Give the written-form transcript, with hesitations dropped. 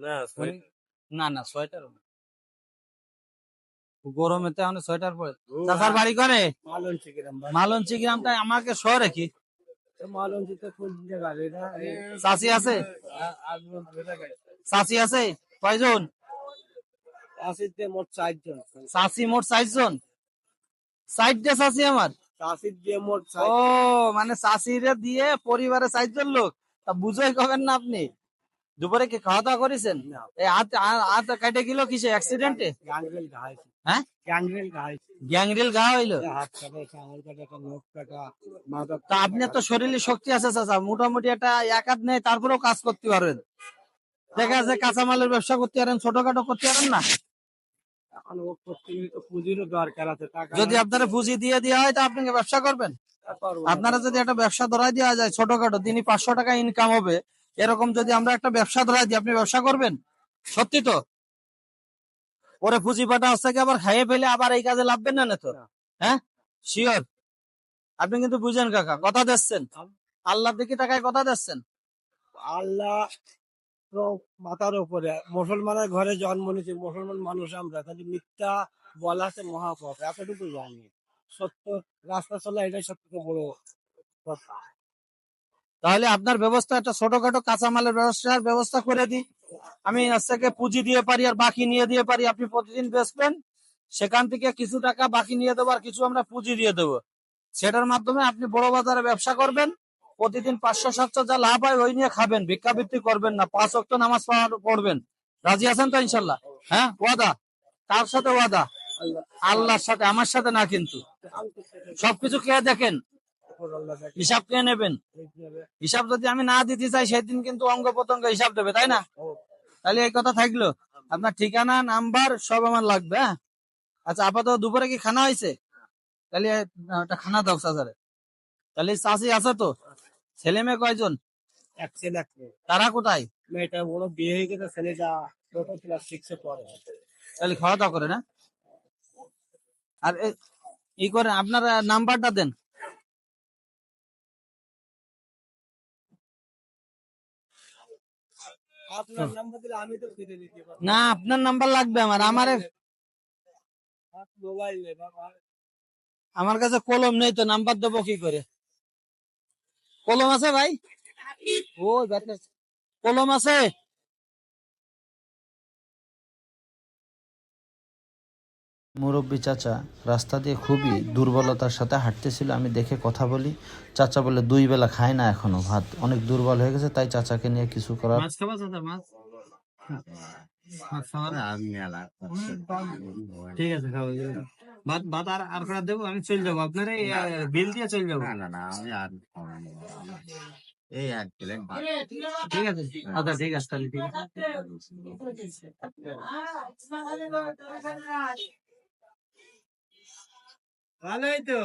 না না না সোয়েটার গরমে তো এখন সোয়েটার পরে। চাচার বাড়ি করে মালঞ্চি গ্রামটা আমাকে শহরে কি চাচি আছে? চাচি আছে কয়জন? মোট 4 জন। চাচি মোট 4 জন। 4টে চাচি আমার। ও মানে চাচিরে দিয়ে পরিবারে 4 জন লোক। তা বুঝোই কবেন না আপনি? দুপুরে কি খাওয়া দাওয়া করেছেন? এই হাত কেটে গেল কিসে অ্যাক্সিডেন্টে? হ্যাঁ গ্যাংরেল ঘা হইলো। তা আপনার তো শরীরে শক্তি আছে চাচা, মোটামুটি একটা এক হাত নেই তারপরেও কাজ করতে পারবেন। দেখা যাচ্ছে কাঁচামালের ব্যবসা করতে পারেন, ছোটখাটো করতে পারেন না? পুঁজিরও দরকার আছে। যদি আপনারা পুঁজি দিয়ে দেওয়া হয় তা আপনি ব্যবসা করবেন? আপনারা যদি একটা ব্যবসা ধরাই দেওয়া যায় ছোটখাটো, দিনই 500 টাকা ইনকাম হবে, এরকম যদি আমরা একটা ব্যবসা ধরাই দিই, আপনি ব্যবসা করবেন? সত্যি তো? ওরে পুঁজি পাটা হচ্ছে কি আবার খাইয়ে ফেলে আবার এই কাজে লাভবেন না তো? হ্যাঁ শিওর? আপনি কিন্তু বুঝেন কাকা, কথা দিচ্ছেন আল্লাহর দিকে টাকায়, কথা দিচ্ছেন। আল্লাহ তো মাথার উপরে, মুসলমানের ঘরে জন্ম নিয়েছি, মুসলমান মানুষ আমরা, তাহলে মিথ্যা বলা আছে মহাপাপ, এতটুকু জানি। সত্য রাস্তা চলা এটাই সবথেকে বড় কথা। তাহলে আপনার ব্যবস্থা একটা ছোটখাটো কাঁচামালের ব্যবস্থা করে দিই আমি, আজকে পুঁজি দিয়ে পারি আর বাকি নিয়ে দিয়ে পারি। আপনি প্রতিদিন বেচবেন, সেখান থেকে কিছু টাকা বাকি নিয়ে দেবো আর কিছু আমরা পুঁজি দিয়ে দেবো। সেটার মাধ্যমে আপনি বড় বাজারে ব্যবসা করবেন, প্রতিদিন 500-700 যা লাভ হয় ওই নিয়ে খাবেন, ভিক্ষাবৃত্তি করবেন না, 5 ওয়াক্ত নামাজ পড়বেন। রাজি আছেন তো ইনশাল্লাহ? হ্যাঁ ওয়াদা? কার সাথে ওয়াদা? আল্লাহর সাথে, আমার সাথে না কিন্তু। সবকিছু কে দেখেন, হিসাব কে নেবেন? হিসাব যদি আমি না দিতে চাই সেদিন কিন্তু অঙ্গ প্রত্যঙ্গ হিসাব দেবে, তাই না? তাহলে এই কথা থাকলো, আপনার ঠিকানা নাম্বার সব আমার লাগবে। হ্যাঁ আচ্ছা, আপাতত দুপুরে কি খানা হয়েছে? তাহলে একটা খানা দাও চাচারে। তাহলে চাষি আছে তো? ছেলে মেয়ে কয়জন? এক ছেলে এক মেয়ে। তারা কোথায়? মেয়েটা বড় বিয়ে হয়ে গেছে, ছেলেটা ছোট ক্লাস 6-এ পড়ে। তাহলে খাওয়া দাওয়া করে না? আর ই করে আপনার নাম্বারটা দেন। আপনার নাম্বার দিলে আমি তো ফিরে দিতে পারবো না, আপনার নাম্বার লাগবে আমার। মোবাইল নেই বাবা। আমার কাছে কলম নেই তো, নাম্বার দেবো কি করে? কলম আছে ভাই? ও কলম আছে? মুরব্বী চাচা রাস্তা দিয়ে খুবই দুর্বলতার সাথে হাঁটতেছিল, আমি দেখে কথা বলি। চাচা বলে 2 বেলা খায় না এখনো ভাত, অনেক দুর্বল হয়ে গেছে, তাই চাচাকে নিয়ে কিছু করার। মাছ খাবা চাচা? মাছ ঠিক আছে, খাবো। ভাত ভাত আর কটা দেবো, আমি চলে যাবো আপনার বিল দিয়ে চলে যাবো। না আমি আর এই 1 প্লেট ভাত। ঠিক আছে আচ্ছা, ঠিক আছে তাহলে, ঠিক আছে। ভালোই তো।